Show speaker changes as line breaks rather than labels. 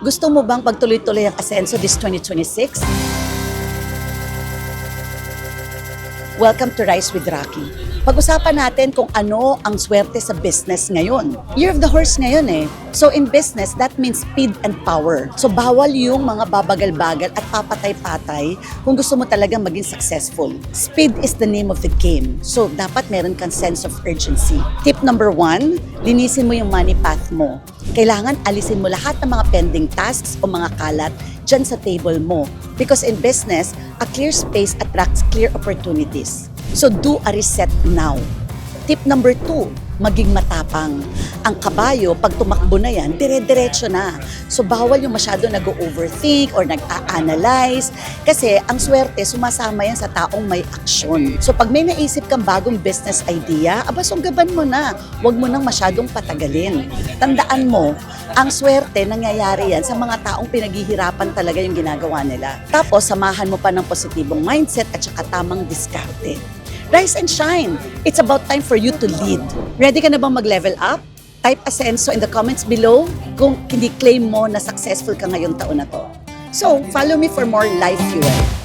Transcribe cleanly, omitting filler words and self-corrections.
Gusto mo bang pagtuloy-tuloy ang asenso this 2026? Welcome to Rise with Rocky. Pag-usapan natin kung ano ang swerte sa business ngayon. Year of the Horse ngayon eh. So in business, that means speed and power. So bawal yung mga babagal-bagal at papatay-patay kung gusto mo talaga maging successful. Speed is the name of the game. So dapat meron kang sense of urgency. Tip number 1, linisin mo yung money path mo. Kailangan alisin mo lahat ng mga pending tasks o mga kalat dyan sa table mo. Because in business, a clear space attracts clear opportunities. So do a reset now. Tip number 2, maging matapang. Ang kabayo, pag tumakbo na yan, dire-diretso na. So bawal yung masyado nag-overthink or nag-a-analyze. Kasi ang swerte, sumasama yan sa taong may aksyon. So pag may naisip kang bagong business idea, sunggaban mo na. Huwag mo nang masyadong patagalin. Tandaan mo, ang swerte, nangyayari yan sa mga taong pinaghihirapan talaga yung ginagawa nila. Tapos, samahan mo pa ng positibong mindset at saka tamang diskarte. Rise and shine. It's about time for you to lead. Ready ka na bang mag-level up? Type Asenso in the comments below kung hindi claim mo na successful ka ngayong taon na to. So, follow me for more life fuel.